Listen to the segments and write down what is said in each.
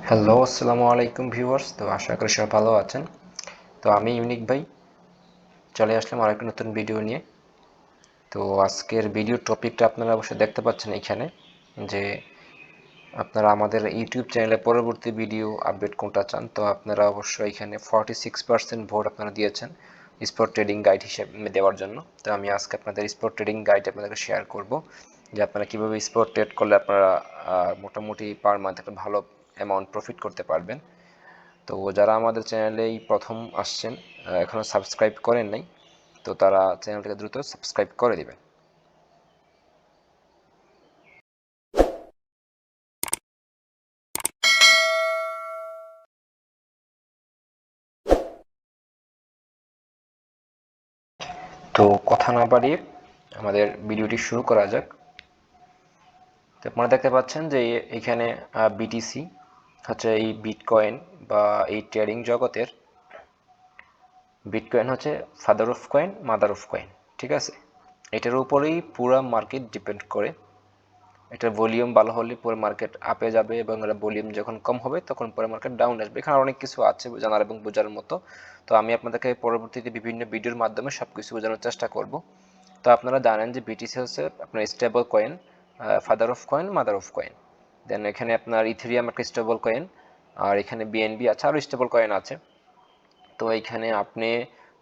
Hello, আসসালামু আলাইকুম viewers. তো আশা করি সবাই ভালো আছেন। তো আমি ইউনিক ভাই চলে আসলাম আরেকটা নতুন ভিডিও নিয়ে। তো আজকের ভিডিও টপিকটা আপনারা অবশ্যই দেখতে পাচ্ছেন এখানে, যে আপনারা আমাদের ইউটিউব চ্যানেলে পরবর্তী ভিডিও আপডেট কোনটা চান। তো আপনারা অবশ্যই এখানে 46% ভোট আপনারা দিয়েছেন স্পট ট্রেডিং গাইড হিসেবে দেওয়ার জন্য। তো আমি আজকে আপনাদের স্পট ট্রেডিং গাইড আপনাদেরকে শেয়ার করব, যে আপনারা কীভাবে স্পট ট্রেড করলে আপনারা মোটামুটি পার মান্থ একটা ভালো অ্যামাউন্ট প্রফিট করতে পারবেন। তো যারা আমাদের চ্যানেলেই প্রথম আসছেন, এখনও সাবস্ক্রাইব করেন নাই, তো তারা চ্যানেলটাকে দ্রুত সাবস্ক্রাইব করে দিবেন। তো কথা না বাড়িয়ে আমাদের ভিডিওটি শুরু করা যাক। তো আপনারা দেখতে পাচ্ছেন যে এখানে বিটিসি হচ্ছে এই বিটকয়েন বা এই ট্রেডিং জগতের, বিটকয়েন হচ্ছে father of coin, mother of coin, ঠিক আছে। এটার উপরেই পুরো মার্কেট ডিপেন্ড করে। এটার ভলিউম ভালো হলে পুরো মার্কেট আপে যাবে, এবং এর ভলিউম যখন কম হবে তখন পুরো মার্কেট ডাউন আসবে। এখানে অনেক কিছু আছে জানার এবং বোঝার মতো। তো আমি আপনাদেরকে পরবর্তীতে বিভিন্ন ভিডিওর মাধ্যমে সব কিছু বোঝানোর চেষ্টা করব। তো আপনারা জানেন যে বিটিসি হচ্ছে আপনার stable coin, father of coin, mother of coin. Then এখানে আপনার ইথেরিয়াম একটা স্টেবল কয়েন, আর এখানে বিএনবি আছে, আরও স্টেবল কয়েন আছে। তো এইখানে আপনি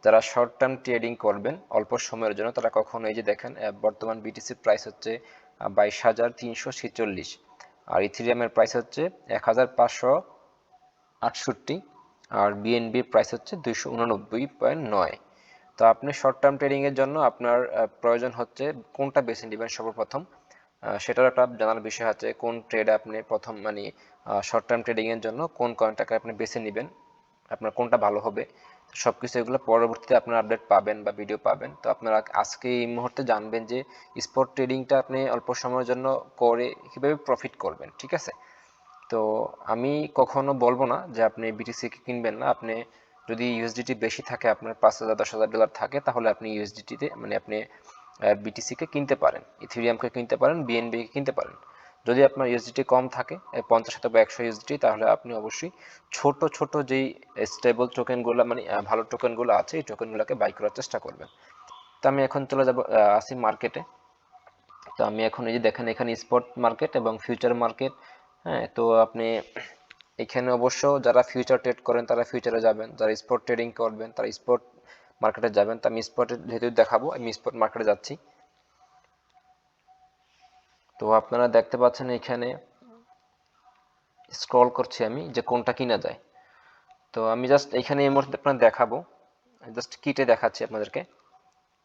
যারা শর্ট টার্ম ট্রেডিং করবেন অল্প সময়ের জন্য, তারা কখনো, এই যে দেখেন বর্তমান বিটিসির প্রাইস হচ্ছে 22,346, আর ইথেরিয়ামের প্রাইস হচ্ছে 1,568, আর বিএনবির প্রাইস হচ্ছে 289.9। তো আপনি শর্ট টার্ম ট্রেডিংয়ের জন্য আপনার প্রয়োজন হচ্ছে কোনটা বেছে নেবেন সর্বপ্রথম, সেটার একটা জানার বিষয় আছে। কোন ট্রেডে আপনি প্রথম, মানে শর্ট টার্ম ট্রেডিংয়ের জন্য কোন কয়েনটাকে আপনি বেছে নেবেন, আপনার কোনটা ভালো হবে, সব কিছু এগুলো পরবর্তীতে আপনার আপডেট পাবেন বা ভিডিও পাবেন। তো আপনারা আজকে এই মুহূর্তে জানবেন যে স্পট ট্রেডিংটা আপনি অল্প সময়ের জন্য করে কীভাবে প্রফিট করবেন, ঠিক আছে। তো আমি কখনো বলবো না যে আপনি বিটিসিকে কিনবেন না। আপনি যদি ইউএসডিটি বেশি থাকে, আপনার 5,000 10,000 ডলার থাকে, তাহলে আপনি ইউএসডিটিতে, মানে আপনি বিটিসিকে কিনতে পারেন, ইথেরিয়ামকে কিনতে পারেন, বিএনবিকে কিনতে পারেন। যদি আপনার ইউএসডিটি কম থাকে 50 অথবা 100 ইউএসডিটি, তাহলে আপনি অবশ্যই ছোট ছোট যেই স্টেবল টোকেনগুলো, মানে ভালো টোকেনগুলো আছে, এই টোকেনগুলোকে বাই করার চেষ্টা করবেন। তো আমি এখন চলে যাব আসি মার্কেটে। তো আমি এখন, এই যে দেখেন, এখানে স্পট মার্কেট এবং ফিউচার মার্কেট। হ্যাঁ, তো আপনি এখানে অবশ্য যারা ফিউচার ট্রেড করেন তারা ফিউচারে যাবেন, যারা স্পট ট্রেডিং করবেন তারা স্পট মার্কেটে যাবেন। তো আমি স্পটে যেহেতু দেখাবো, আমি স্পট মার্কেটে যাচ্ছি। তো আপনারা দেখতে পাচ্ছেন এখানে স্ক্রল করছি আমি যে কোনটা কিনা যায়। তো আমি জাস্ট এখানে এই মুহূর্তে আপনার দেখাবো, জাস্ট কিটে দেখাচ্ছি আপনাদেরকে,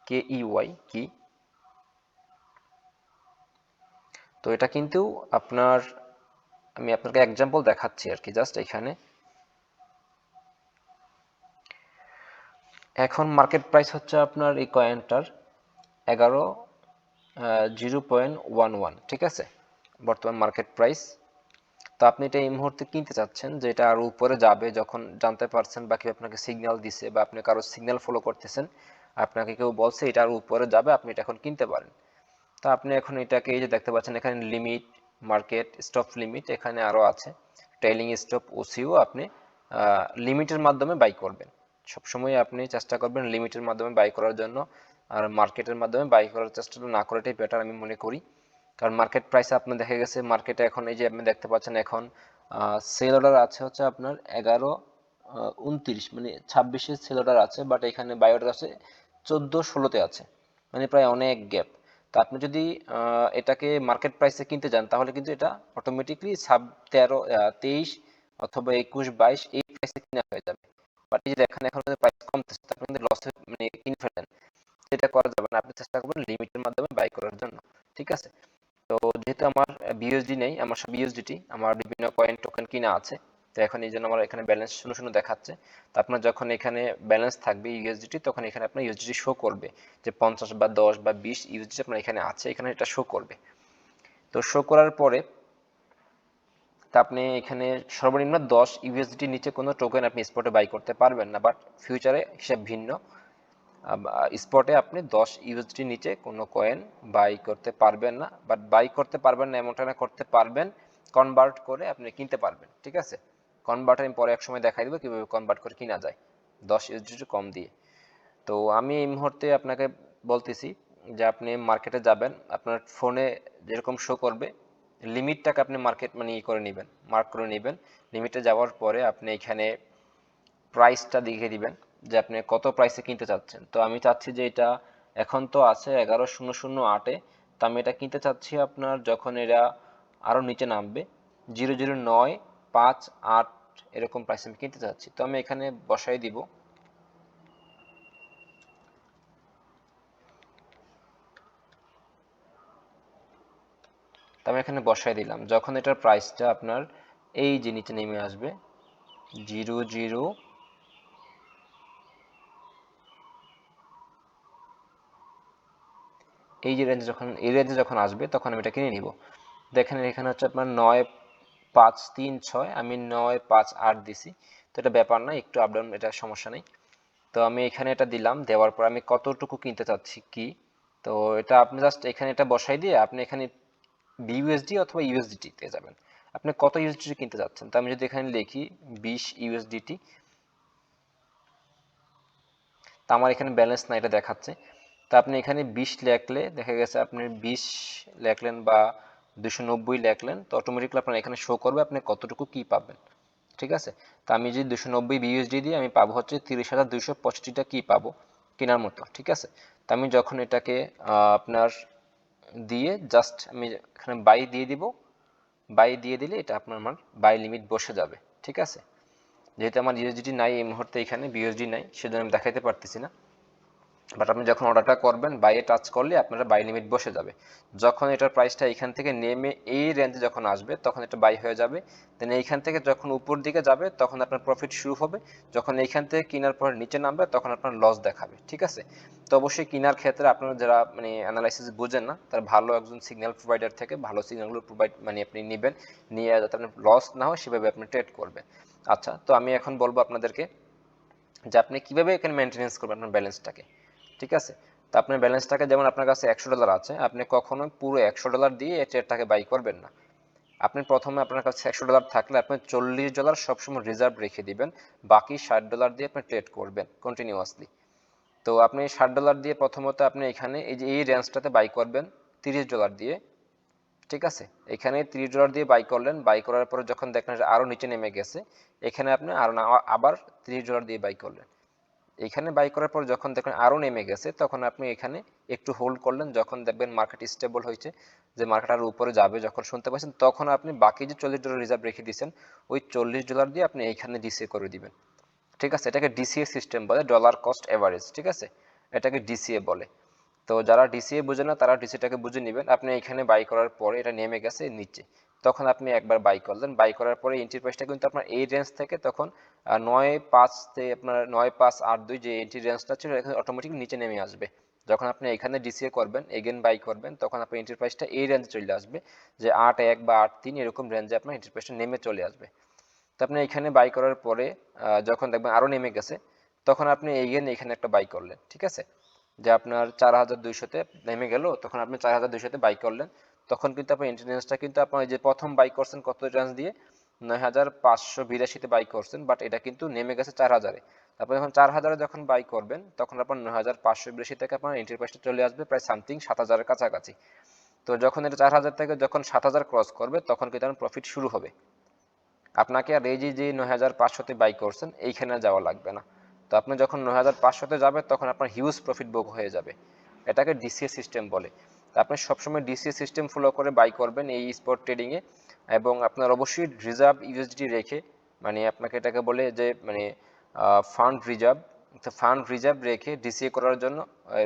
KEY কি। তো এটা কিন্তু আপনার, আমি আপনাকে এক্সাম্পল দেখাচ্ছি আর কি, জাস্ট এখানে এখন মার্কেট প্রাইস হচ্ছে আপনার এই কয়েনটার 11.0.11, ঠিক আছে, বর্তমান মার্কেট প্রাইস। তো আপনি এটা এই মুহূর্তে কিনতে চাচ্ছেন, যে এটা আরও উপরে যাবে যখন জানতে পারছেন, বা কেউ আপনাকে সিগন্যাল দিছে, বা আপনি কারো সিগন্যাল ফলো করতেছেন, আপনাকে কেউ বলছে এটা আরও উপরে যাবে, আপনি এটা এখন কিনতে পারেন। তো আপনি এখন এটাকে, এই যে দেখতে পাচ্ছেন এখানে লিমিট, মার্কেট স্টপ লিমিট এখানে আরও আছে, ট্রেইলিং স্টপ, ওসিও আপনি লিমিটের মাধ্যমে বাই করবেন। সবসময় আপনি চেষ্টা করবেন লিমিটের মাধ্যমে বাই করার জন্য, আর মার্কেটের মাধ্যমে বাই করার চেষ্টাটা না করাটাই বেটার আমি মনে করি। কারণ মার্কেট প্রাইসে আপনার দেখা গেছে মার্কেটে এখন, এই যে আপনি দেখতে পাচ্ছেন এখন সেল অর্ডার আছে হচ্ছে আপনার 11.29, মানে 26-এ সেল অর্ডার আছে, বাট এখানে বাই অর্ডার আছে 14-16-তে আছে, মানে প্রায় অনেক গ্যাপ। তো আপনি যদি এটাকে মার্কেট প্রাইসে কিনতে যান, তাহলে কিন্তু এটা অটোমেটিকলি 23 অথবা 21-22 এই প্রাইসে কিনা হয়ে যাবে। বাট এই যে দেখেন এখন প্রাইস কমতেছে, আপনি কিন্তু লস, মানে কিনে ফেলেন। এটা করা যাবে না, আপনি চেষ্টা করবেন লিমিটের মাধ্যমে বাই করার জন্য, ঠিক আছে। তো যেহেতু আমার বিএসডি নেই, আমার সব ইউএসডিটি, আমার বিভিন্ন কয়েন টোকেন কিনা আছে। তো এখন এই জন্য আমার এখানে ব্যালেন্স 0 দেখাচ্ছে। তো আপনার যখন এখানে ব্যালেন্স থাকবে ইউএসডিটি, তখন এখানে আপনার ইউএসডিটি শো করবে যে 50 বা 10 বা 20 ইউএসডিটি আপনার এখানে আছে, এখানে এটা শো করবে। তো শো করার পরে তা আপনি এখানে সর্বনিম্ন 10 ইউএসডিটির নিচে কোনো টোকেন আপনি স্পটে বাই করতে পারবেন না, বাট ফিউচারে হিসাব ভিন্ন। স্পটে আপনি 10 ইউএসডি নিচে কোনো কয়েন বাই করতে পারবেন না, বাট বাই করতে পারবেন না এমনটা না, করতে পারবেন, কনভার্ট করে আপনি কিনতে পারবেন। ঠিক আছে, কনভার্ট আমি পরে এক সময় দেখাই দেবো কীভাবে কনভার্ট করে কিনা যায় 10 ইউএসডি কম দিয়ে। তো আমি এই মুহূর্তে আপনাকে বলতেছি যে আপনি মার্কেটে যাবেন, আপনার ফোনে যেরকম শো করবে লিমিটটাকে আপনি মার্কেট মানে ই করে নেবেন, মার্ক করে নেবেন। লিমিটে যাওয়ার পরে আপনি এখানে প্রাইসটা লিখে দিবেন যে আপনি কত প্রাইসে কিনতে চাচ্ছেন। তো আমি চাচ্ছি যে এটা এখন তো আছে 11,008-এ, তো আমি এটা কিনতে চাচ্ছি আপনার যখন এরা আরও নিচে নামবে 00958 এরকম প্রাইসে আমি কিনতে চাচ্ছি। তো আমি এখানে বসাই দিব তো আমি এখানে বসাই দিলাম যখন এটার প্রাইসটা আপনার এই যে নিচে নেমে আসবে 00 এই যে রেঞ্জে যখন এই রেঞ্জে যখন আসবে তখন আমি এটা কিনে নিব। দেখেন এখানে হচ্ছে আপনার 9536, আমি 958 দিছি। তো এটা ব্যাপার না, একটু আপ ডাউন, এটা সমস্যা নেই। তো আমি এখানে এটা দিলাম, দেওয়ার পর আমি কতটুকু কিনতে চাচ্ছি কি, তো এটা আপনি জাস্ট এখানে এটা বসাই দিয়ে আপনি এখানে বিইউএসডি অথবা ইউএসডিটি যাবেন, আপনি কত ইউএসডিটি কিনতে চাচ্ছেন। তো আমি যদি এখানে লিখি 20 ইউএসডিটি, তো আমার এখানে ব্যালেন্স না এটা দেখাচ্ছে। তো আপনি এখানে 20 লেখলে দেখা গেছে আপনি 20 লেখলেন বা 290 লেখলেন, তো অটোমেটিকলি আপনার এখানে শো করবে আপনি কতটুকু কি পাবেন। ঠিক আছে, তো আমি যদি 290 বিইউএসডি দিই আমি পাবো হচ্ছে 30,265টা কি পাবো কেনার মতো। ঠিক আছে, তো আমি যখন এটাকে আপনার দিয়ে জাস্ট আমি এখানে বাই দিয়ে দিব, বাই দিয়ে দিলে এটা আপনার আমার বাই লিমিট বসে যাবে। ঠিক আছে, যেহেতু আমার ইউএসডি নাই এই মুহূর্তে, এখানে বিইউএসডি নাই, সেজন্য আমি দেখাইতে পারতেছি না। বাট আপনি যখন অর্ডারটা করবেন বাইয়ে টাচ করলে আপনারা বাই লিমিট বসে যাবে। যখন এটার প্রাইসটা এখান থেকে নেমে এই রেঞ্জে যখন আসবে তখন এটা বাই হয়ে যাবে। দেন এইখান থেকে যখন উপর দিকে যাবে তখন আপনার প্রফিট শুরু হবে। যখন এইখান থেকে কেনার পর নিচে নামবে তখন আপনার লস দেখাবে। ঠিক আছে, তো অবশ্যই কেনার ক্ষেত্রে আপনারা যারা মানে অ্যানালাইসিস বুঝেন না তারা ভালো একজন সিগন্যাল প্রোভাইডার থেকে ভালো সিগন্যালগুলো প্রোভাইড মানে আপনি নেবেন, নিয়ে যাতে আপনার লস না হয় সেভাবে আপনি ট্রেড করবেন। আচ্ছা, তো আমি এখন বলবো আপনাদেরকে যে আপনি কিভাবে এখানে মেনটেনেন্স করবেন আপনার ব্যালেন্সটাকে। ঠিক আছে, তো আপনার ব্যালেন্সটাকে, যেমন আপনার কাছে $100 আছে, আপনি কখনো পুরো $100 দিয়ে এই ট্রেডটাকে বাই করবেন না। আপনি প্রথমে আপনার কাছে $100 থাকলে আপনি $40 সবসময় রিজার্ভ রেখে দিবেন, বাকি $60 দিয়ে আপনি ট্রেড করবেন কন্টিনিউয়াসলি। তো আপনি $60 দিয়ে প্রথমত আপনি এখানে এই যে এই রেঞ্জটাতে বাই করবেন $30 দিয়ে। ঠিক আছে, এখানে $30 দিয়ে বাই করলেন, বাই করার পরে যখন দেখলেন আরও নিচে নেমে গেছে এখানে আপনি আবার $30 দিয়ে বাই করলেন। এখানে বাই করার পর যখন দেখেন আরও নেমে গেছে তখন আপনি এখানে একটু হোল্ড করলেন, যখন দেখবেন মার্কেট স্টেবল হয়েছে, যে মার্কেট আরও উপরে যাবে যখন শুনতে পাচ্ছেন, তখন আপনি বাকি যে $40 রিজার্ভ রেখে দিয়েছেন ওই $40 দিয়ে আপনি এইখানে ডিসিএ করে দিবেন। ঠিক আছে, এটাকে ডিসিএ সিস্টেম বলে, ডলার কস্ট এভারেজ। ঠিক আছে, এটাকে ডিসিএ বলে। তো যারা ডিসিএ বুঝে না তারা ডিসিটাকে বুঝে নেবেন। আপনি এখানে বাই করার পরে এটা নেমে গেছে নিচে, তখন আপনি একবার বাই করলেন, বাই করার পরে এন্ট্রি প্রাইসটা কিন্তু আপনার এই রেঞ্জ থেকে তখন 9.5 তে আপনার 9.582 যে এন্ট্রি রেঞ্জটা ছিল এখানে অটোমেটিক নিচে নেমে আসবে। যখন আপনি এখানে ডিসিএ করবেন এগেন বাই করবেন তখন আপনার এন্ট্রি প্রাইসটা এই রেঞ্জে চলে আসবে, যে 8.1 বা 8.3 এরকম রেঞ্জে আপনার এন্ট্রি প্রাইসটা নেমে চলে আসবে। তো আপনি এখানে বাই করার পরে যখন দেখবেন আরও নেমে গেছে তখন আপনি এগেন এখানে একটা বাই করলেন। ঠিক আছে, যে আপনার 4200-তে নেমে গেল তখন আপনি 4200-তে বাই করলেন, তখন কিন্তু আপনার এন্ট্রি রেঞ্জটা কিন্তু আপনার যে প্রথম বাই করছেন কত রেঞ্জ দিয়ে 9582-তে বাই করছেন, বাট এটা কিন্তু নেমে গেছে 4000-এ। তারপর যখন 4000-এ যখন বাই করবেন তখন আপনার 9582 থেকে আপনার এন্ট্রি প্রাইসটা চলে আসবে প্রায় সামথিং 7000-এর কাছাকাছি। তো যখন এটা 4000 থেকে যখন 7000 ক্রস করবে তখন কিন্তু আপনার প্রফিট শুরু হবে। আপনাকে আর এই যে 9500-তে বাই করছেন এইখানে যাওয়া লাগবে না। তো আপনি যখন 9500-তে যাবে তখন আপনার হিউজ প্রফিট বুক হয়ে যাবে। এটাকে ডিসিএ সিস্টেম বলে। তো আপনি সবসময় ডিসিএ সিস্টেম ফলো করে বাই করবেন এই স্পট ট্রেডিংয়ে, এবং আপনার অবশ্যই রিজার্ভ ইউএসডি রেখে, মানে আপনাকে এটাকে বলে যে মানে ফান্ড রিজার্ভ, তো ফান্ড রিজার্ভ রেখে ডিসিএ করার জন্য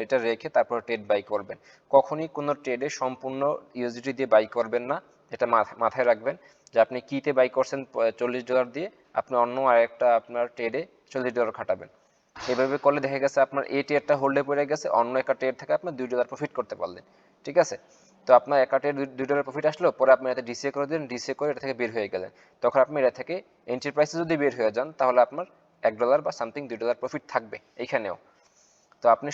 এটা রেখে তারপর ট্রেড বাই করবেন। কখনই কোনো ট্রেডে সম্পূর্ণ ইউএসডি দিয়ে বাই করবেন না, এটা মাথায় রাখবেন যে আপনি কিতে বাই করছেন $40 দিয়ে, আপনি অন্য আরেকটা আপনার ট্রেডে $40 খাটাবেন। এভাবে করলে দেখা গেছে আপনার এই ট্রেডটা হোল্ডে পড়ে গেছে, অন্য একটা ট্রেড থেকে আপনি $2 প্রফিট করতে পারলেন। ঠিক আছে, তো আপনার একটা ট্রেড $2 প্রফিট আসলো, পরে আপনি এটা ডিসিএ করে দিলেন, ডিসিএ করে এটা থেকে বের হয়ে গেলেন, তখন আপনি এটা থেকে এন্ট্রি প্রাইসে যদি বের হয়ে যান তাহলে আপনার $1 বা সামথিং $2 প্রফিট থাকবে এইখানেও। তো আপনি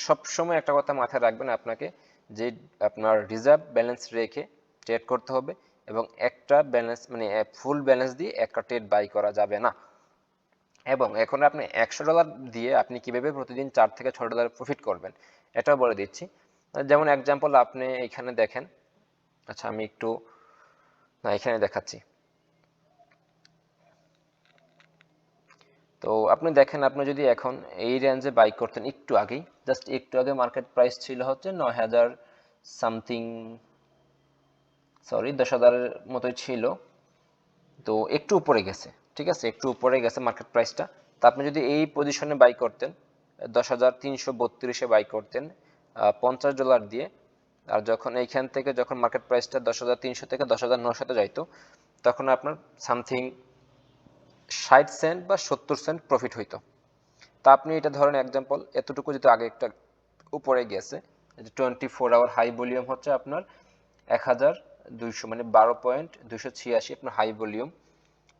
সবসময় একটা কথা মাথায় রাখবেন, আপনাকে যে আপনার রিজার্ভ ব্যালেন্স রেখে ট্রেড করতে হবে, এবং একটা ব্যালেন্স মানে ফুল ব্যালেন্স দিয়ে একটা ট্রেড বাই করা যাবে না। এবং এখন আপনি $100 দিয়ে আপনি কিভাবে প্রতিদিন $4 থেকে $6 প্রফিট করবেন এটাও বলে দিচ্ছি। যেমন এক্সাম্পল আপনি এখানে দেখেন, আচ্ছা আমি একটু না এখানে দেখাচ্ছি। তো আপনি দেখেন, আপনি যদি এখন এই রেঞ্জে বাই করতেন, একটু আগেই জাস্ট একটু আগে মার্কেট প্রাইস ছিল হচ্ছে 9,000 সামথিং, সরি 10,000-এর মতোই ছিল। তো একটু উপরে গেছে, ঠিক আছে, একটু উপরে গেছে মার্কেট প্রাইসটা। তা আপনি যদি এই পজিশনে বাই করতেন 10,332-এ বাই করতেন $50 দিয়ে, আর যখন এইখান থেকে যখন মার্কেট প্রাইসটা 10,300 থেকে 10,900-তে যাইতো তখন আপনার সামথিং 60 সেন্ট বা 70 সেন্ট প্রফিট হইতো। তা আপনি এটা ধরেন এক্সাম্পল এতটুকু যেহেতু আগে একটা উপরে গেছে, 24 আওয়ার হাই ভলিউম হচ্ছে আপনার 1,200 মানে 12.286 আপনার হাই ভলিউম।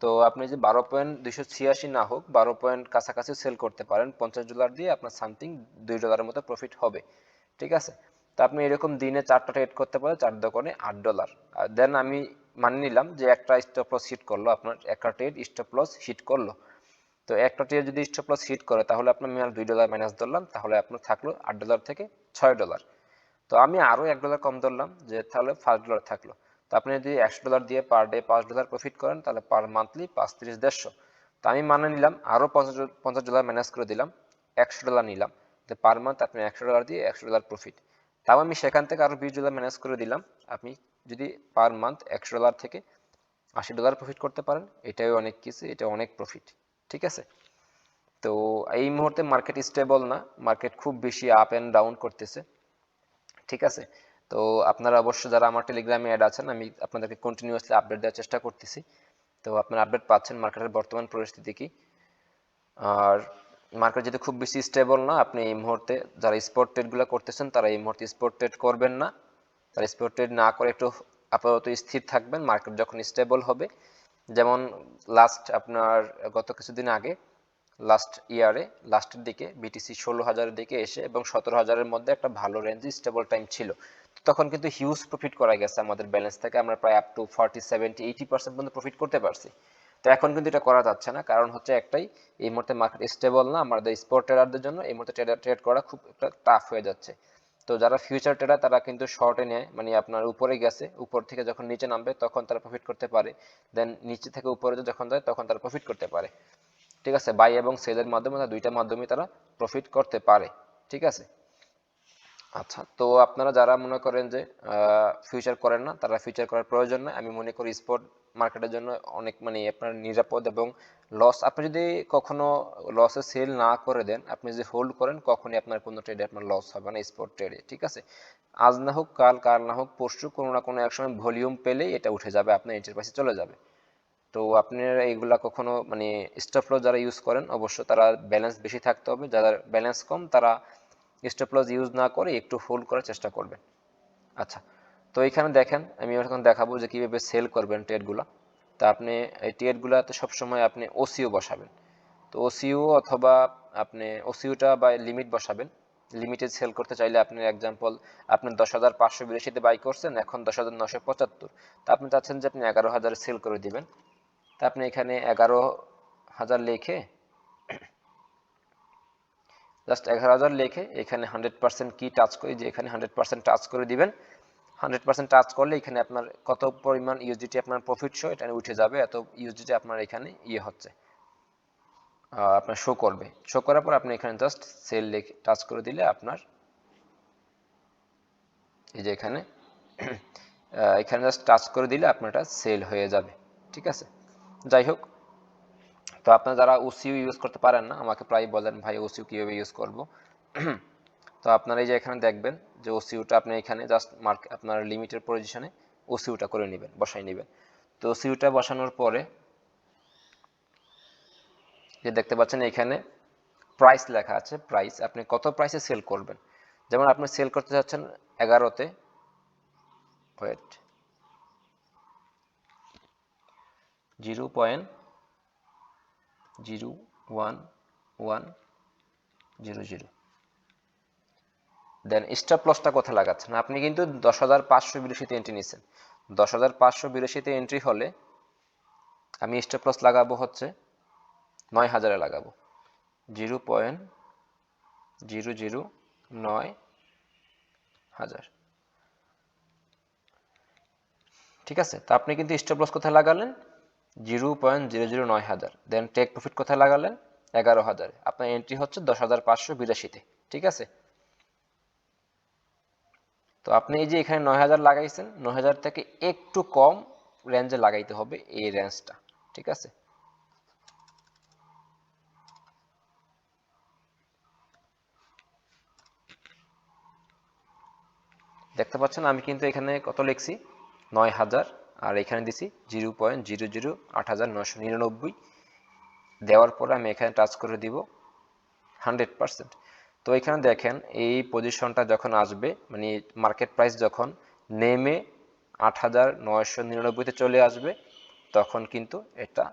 তো আপনি যে 12.286 না হোক 12 পয়েন্ট কাছাকাছি সেল করতে পারেন $50 দিয়ে, আপনার সামথিং $2 মতো প্রফিট হবে, ঠিক আছে। তো আপনি এরকম দিনে 4টা ট্রেড করতে পারেন, 4 দোকানে $8। আর দেন আমি মানে নিলাম যে একটা স্টপ লস হিট করলো, আপনার একটা ট্রেড স্টপ লস হিট করলো। তো একটা ট্রেড যদি স্টপ লস হিট করে তাহলে আপনার $2 মাইনাস ধরলাম, তাহলে আপনার থাকলো $8 থেকে $6। তো আমি আরো $1 কম ধরলাম, যে তাহলে $5 থাকলো। তো আপনি যদি $100 দিয়ে পার ডে $5 প্রফিট করেন তাহলে পার মান্থলি 35,150। তো আমি মানে নিলাম আরো $50 মাইনাস করে দিলাম, $100 নিলাম, তো পার মান্থ আপনি $100 দিয়ে $100 প্রফিট। তাও আমি সেখান থেকে আরো $20 মাইনাস করে দিলাম। আপনি যদি পার মান্থ $100 থেকে $80 প্রফিট করতে পারেন, এটাই অনেক কিছু, এটা অনেক প্রফিট, ঠিক আছে। তো এই মুহূর্তে মার্কেট স্টেবল না, মার্কেট খুব বেশি আপ এন্ড ডাউন করতেছে, ঠিক আছে। তো আপনারা অবশ্য যারা আমার টেলিগ্রামে অ্যাড আছেন, আমি আপনাদেরকে কন্টিনিউয়াসলি আপডেট দেওয়ার চেষ্টা করতেছি। তো আপনারা আপডেট পাচ্ছেন মার্কেটের বর্তমান পরিস্থিতি কি। আর মার্কেট যদি খুব বেশি স্টেবল না, আপনি এই মুহূর্তে যারা স্পট ট্রেডগুলো করতেছেন তারা এই মুহূর্তে স্পট ট্রেড করবেন না। তারা স্পট ট্রেড না করে একটু আপাতত স্থির থাকবেন, মার্কেট যখন স্টেবল হবে। যেমন লাস্ট আপনার গত কিছুদিন আগে লাস্ট ইয়ারে লাস্টের দিকে বিটিসি 16,000-এর দিকে এসে এবং 17,000-এর মধ্যে একটা ভালো রেঞ্জ স্টেবল টাইম ছিল। তখন কিন্তু হিউজ প্রফিট করা গেছে আমাদের ব্যালেন্স থেকে, আমরা প্রায় আপ টু 40, 70, 80% পর্যন্ত প্রফিট করতে পারছি। তো এখন কিন্তু এটা করা যাচ্ছে না, কারণ হচ্ছে একটাই, এই মুহূর্তে মার্কেট স্টেবল না, আমাদের স্পট ট্রেডারদের জন্য এই মুহূর্তে ট্রেড করা খুব একটা টাফ হয়ে যাচ্ছে। তো যারা ফিউচার ট্রেডার তারা কিন্তু শর্টে নেয়, মানে আপনার উপরে গেছে, উপর থেকে যখন নিচে নামবে তখন তারা প্রফিট করতে পারে, দেন নিচে থেকে উপরে যখন যায় তখন তারা প্রফিট করতে পারে, ঠিক আছে। বাই এবং সেলের মাধ্যমে, দুইটার মাধ্যমে তারা প্রফিট করতে পারে, ঠিক আছে। আচ্ছা, তো আপনারা যারা মনে করেন যে ফিউচার করেন না, তারা ফিউচার করার প্রয়োজন নাই। আমি মনে করি স্পট মার্কেটের জন্য অনেক মানে আপনার নিরাপদ, এবং লস আপনি যদি কখনো লসে সেল না করে দেন, আপনি যদি হোল্ড করেন, কখনই আপনার কোনো ট্রেডে আপনার লস হবে না স্পট ট্রেডে, ঠিক আছে। আজ না হোক কাল, কাল না হোক পরশু, কোনো না কোনো এক সময় ভলিউম পেলেই এটা উঠে যাবে, আপনার এন্টার পাশে চলে যাবে। তো আপনারা এইগুলা কখনো মানে স্টপ লস যারা ইউজ করেন অবশ্য তারা ব্যালেন্স বেশি থাকতে হবে, যারা ব্যালেন্স কম তারা স্টপ লস ইউজ না করে একটু হোল্ড করার চেষ্টা করবেন। আচ্ছা, তো এখানে দেখেন আমি এখন দেখাবো যে কিভাবে সেল করবেন ট্রেডগুলো। তা আপনি এই ট্রেডগুলোতে সবসময় আপনি ওসিও বসাবেন। তো ওসিও অথবা আপনি ওসিওটা বা লিমিট বসাবেন। লিমিটে সেল করতে চাইলে আপনি এক্সাম্পল আপনি 10,582-তে বাই করছেন, এখন 10,975, তা আপনি চাচ্ছেন যে আপনি 11,000 সেল করে দিবেন। তা আপনি এখানে 11,000 লিখে, জাস্ট 11,000 লিখে এখানে 100% কি টাচ করে, যে এখানে 100% টাচ করে দিবেন। 100% টাচ করলে এখানে আপনার কত পরিমাণ ইউএসডিটি আপনার প্রফিট শো এটা উঠে যাবে, এত ইউএসডিটি আপনার এখানে হচ্ছে আপনার শো করবে। শো করার পর আপনি এখানে জাস্ট সেল লিখে টাচ করে দিলে আপনার এই যে এখানে এখানে জাস্ট টাচ করে দিলে আপনার এটা সেল হয়ে যাবে, ঠিক আছে। যাই হোক, তো আপনারা যারা ওসিও ইউজ করতে পারেন না, আমাকে প্রায় বলেন ভাই ওসিও কীভাবে ইউজ করব। তো আপনারা এই যে এখানে দেখবেন যে ওসিওটা আপনি এখানে জাস্ট মার্ক আপনার লিমিটের পজিশনে ওসিওটা করে নেবেন, বসাই নেবেন। তো ওসিওটা বসানোর পরে যে দেখতে পাচ্ছেন এখানে প্রাইস লেখা আছে, প্রাইস আপনি কত প্রাইসে সেল করবেন। যেমন আপনি সেল করতে যাচ্ছেন 11-তে, ওয়েট 0.01100, দেন স্টপ লসটা কোথায় লাগাচ্ছেন, আপনি কিন্তু 10,582-তে এন্ট্রি নিচ্ছেন, 10,582 তে এন্ট্রি হলে আমি স্টপ লস লাগাবো হচ্ছে 9,000 লাগাবো, 0.009,000। ঠিক আছে, তো আপনি কিন্তু স্টপ লস কোথায় লাগালেন? 0.009,000। দেন টেক প্রফিট কোথায় লাগালেন? 11,000। আপনার এন্ট্রি হচ্ছে 10,582-তে। ঠিক আছে, তো আপনি এই যে এখানে 9,000 লাগাইছেন, 9,000 থেকে একটু কম রেঞ্জে লাগাইতে হবে এই রেঞ্জটা। ঠিক আছে, দেখতে পাচ্ছেন আমি কিন্তু এখানে কত লিখছি? 9,000, আর এখানে দিছি 0.008,999 দেওয়ার পরে আমি এখানে টাচ করে দিব 100%। তো এখানে দেখেন এই পজিশনটা যখন আসবে, মানে মার্কেট প্রাইস যখন নেমে 8,999-তে চলে আসবে, তখন কিন্তু এটা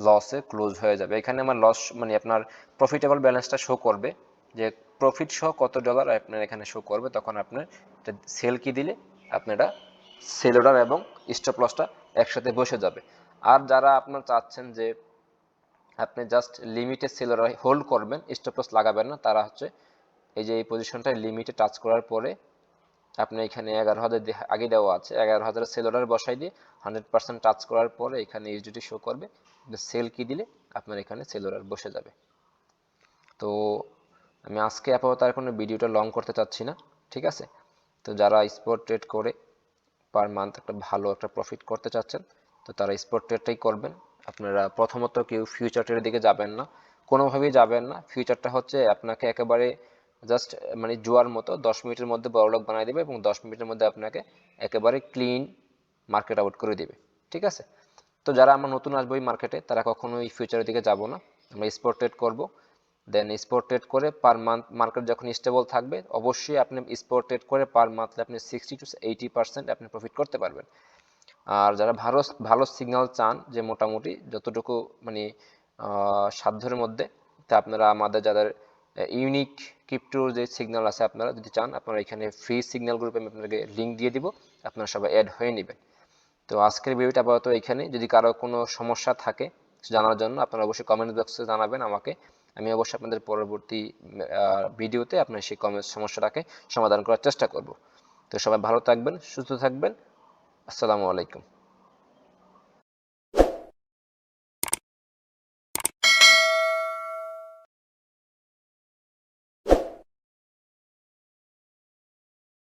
লসে ক্লোজ হয়ে যাবে। এখানে আমার লস মানে আপনার প্রফিটেবল ব্যালেন্সটা শো করবে, যে প্রফিট সহ কত ডলার আপনার এখানে শো করবে। তখন আপনার সেল কি দিলে আপনারা সেল অর্ডার এবং স্টপ লসটা একসাথে বসে যাবে। আর যারা আপনার চাচ্ছেন যে আপনি জাস্ট লিমিটে সেল অর্ডার হোল্ড করবেন, স্টপ লস লাগাবেন না, তারা হচ্ছে এই যে এই পজিশনটা লিমিটে টাচ করার পরে আপনি এখানে 11,000 আগে দেওয়া আছে, 11,000 সেল অর্ডার বসাই দিয়ে 100% টাচ করার পরে এখানে এইচডিটি শো করবে, সেল কি দিলে আপনার এখানে সেল অর্ডার বসে যাবে। তো আমি আজকে আপাতত আর কোনো ভিডিওটা লং করতে চাচ্ছি না। ঠিক আছে, তো যারা স্পট ট্রেড করে পার মান্থ একটা ভালো একটা প্রফিট করতে চাচ্ছেন, তো তারা স্পট ট্রেডটাই করবেন। আপনারা প্রথমত কেউ ফিউচার ট্রেডের দিকে যাবেন না, কোনোভাবেই যাবেন না। ফিউচারটা হচ্ছে আপনাকে একেবারে জাস্ট মানে জুয়ার মতো 10 মিনিটের মধ্যে বড়লোক বানিয়ে দেবে এবং 10 মিনিটের মধ্যে আপনাকে একেবারে ক্লিন মার্কেট আউট করে দিবে। ঠিক আছে, তো যারা আমরা নতুন আসবো এই মার্কেটে, তারা কখনোই ফিউচারের দিকে যাব না, আমরা স্পট ট্রেড করবো। দেন স্পট ট্রেড করে পার মান্থ মার্কেট যখন স্টেবল থাকবে, অবশ্যই আপনি স্পট ট্রেড করে পার মান্থলি আপনি 60-80% আপনি প্রফিট করতে পারবেন। আর যারা ভালো ভালো সিগন্যাল চান, যে মোটামুটি যতটুকু মানে সাধ্যের মধ্যে, তা আপনারা আমাদের যাদের ইউনিক ক্রিপ্টোর যে সিগন্যাল আছে, আপনারা যদি চান, আপনারা এখানে ফ্রি সিগন্যাল গ্রুপে আমি আপনাকে লিঙ্ক দিয়ে দিব, আপনারা সবাই অ্যাড হয়ে নেবেন। তো আজকের ভিডিওটা আপাতত এখানে। যদি কারো কোনো সমস্যা থাকে জানার জন্য আপনারা অবশ্যই কমেন্ট বক্সে জানাবেন আমাকে, আমি অবশ্যই আপনাদের পরবর্তী ভিডিওতে আপনার সেই সমস্যাটাকে সমাধান করার চেষ্টা করব। তো সবাই ভালো থাকবেন, সুস্থ থাকবেন। আসসালামু আলাইকুম।